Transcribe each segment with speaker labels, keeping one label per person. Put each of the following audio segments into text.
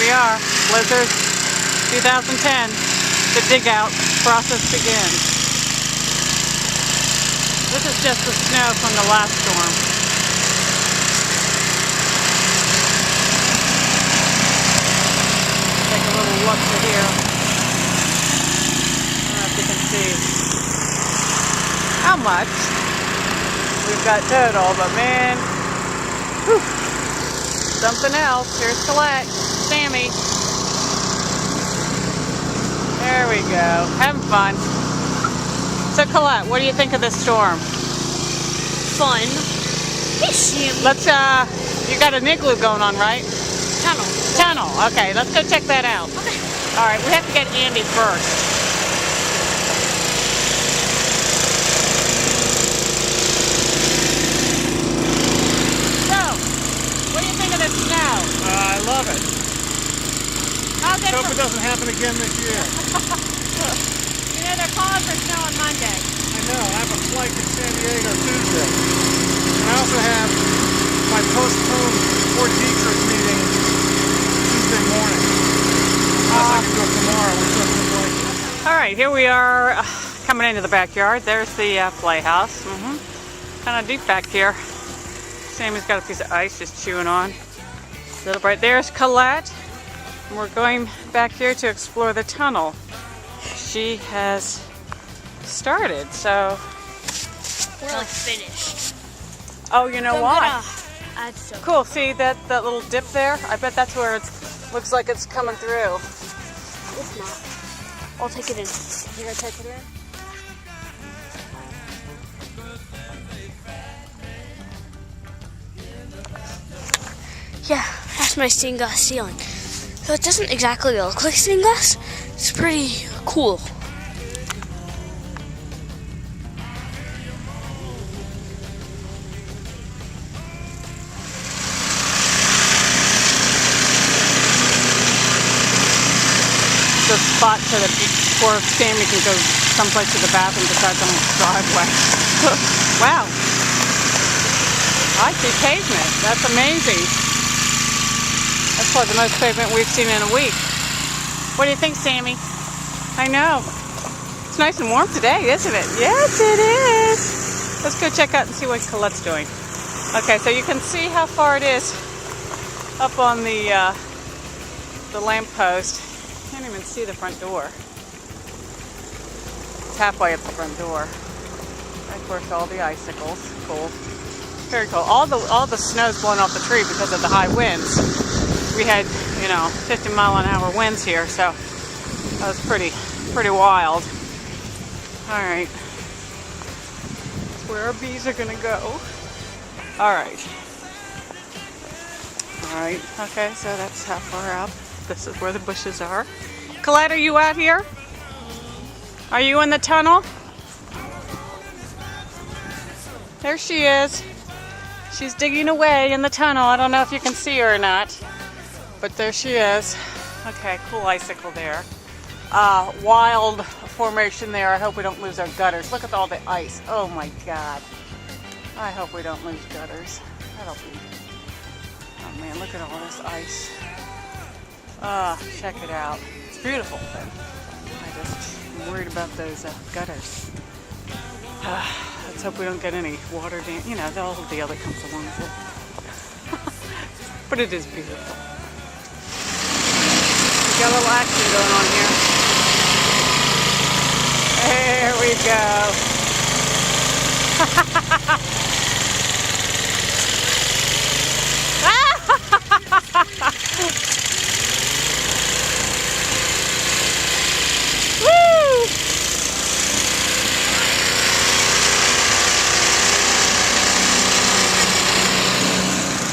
Speaker 1: we are. Blizzard 2010. The dig out process begins. This is just the snow from the last storm. Take a little look to here. I don't know if you can see how much we've got total, but man, whew, something else. Here's Colette, Sammy. There we go, having fun. So Colette, what do you think of this storm?
Speaker 2: Fun. Hey Sammy.
Speaker 1: Let's, you got an igloo going on, right?
Speaker 2: Tunnel.
Speaker 1: Tunnel, okay, let's go check that out.
Speaker 2: Okay.
Speaker 1: All right, we have to get Andy first.
Speaker 3: I love it.
Speaker 1: Let's
Speaker 3: hope it doesn't happen again this year.
Speaker 1: You know, they're calling for snow on Monday.
Speaker 3: I know. I have a flight to San Diego Tuesday. And I also have my postponed Fort Detrick meeting Tuesday morning. Unless I can do it tomorrow, which doesn't look like it.
Speaker 1: All right, here we are coming into the backyard. There's the playhouse. Kind of deep back here. Sammy's got a piece of ice just chewing on. Little right there's Colette. And we're going back here to explore the tunnel. She has started, so
Speaker 2: we're like finished.
Speaker 1: Oh, you know why?
Speaker 2: Cool.
Speaker 1: See that little dip there? I bet that's where it looks like it's coming through.
Speaker 2: It's not. I'll take it in.
Speaker 1: You're gonna take it in?
Speaker 2: Yeah, that's my stained glass ceiling. So it doesn't exactly look like stained glass. It's pretty cool.
Speaker 1: The spot so that poor Sammy can go someplace to the bathroom besides on the driveway. Wow. I see pavement. That's amazing. That's probably the most pavement we've seen in a week. What do you think, Sammy? I know. It's nice and warm today, isn't it? Yes, it is. Let's go check out and see what Colette's doing. Okay, so you can see how far it is up on the lamppost. Can't even see the front door. It's halfway up the front door. And of course, all the icicles. Cool. Very cool. All the snow's blowing off the tree because of the high winds. We had, 50-mile-an-hour winds here, so that was pretty wild. All right. That's where our bees are gonna go. All right. All right. Okay, so that's how far up. This is where the bushes are. Colette, are you out here? Are you in the tunnel? There she is. She's digging away in the tunnel. I don't know if you can see her or not, but there she is. Okay, cool icicle there. Wild formation there. I hope we don't lose our gutters. Look at all the ice. Oh my God. I hope we don't lose gutters. That'll be... Oh man, look at all this ice. Check it out. It's beautiful, but I just am worried about those gutters. Let's hope we don't get any water damage. All the deal that comes along with it. But it is beautiful. We got a little action going on here. There we go. Woo!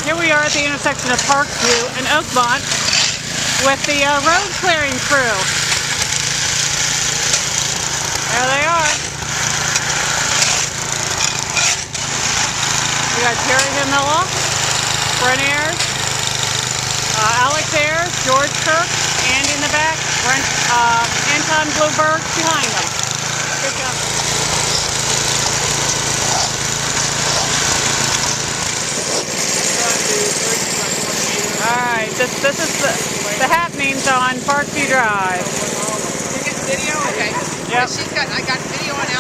Speaker 1: Here we are at the intersection of Parkview and Oakmont with the road clearing crew. There they are. We got Jerry Hamilla, Brent Ayers, Alex Ayers, George Kirk, Andy in the back, Anton Blueberg behind them. Good job. Alright, This is the happenings on Parkview Drive.
Speaker 4: You're getting video? Okay.
Speaker 1: Yep.
Speaker 4: I got video on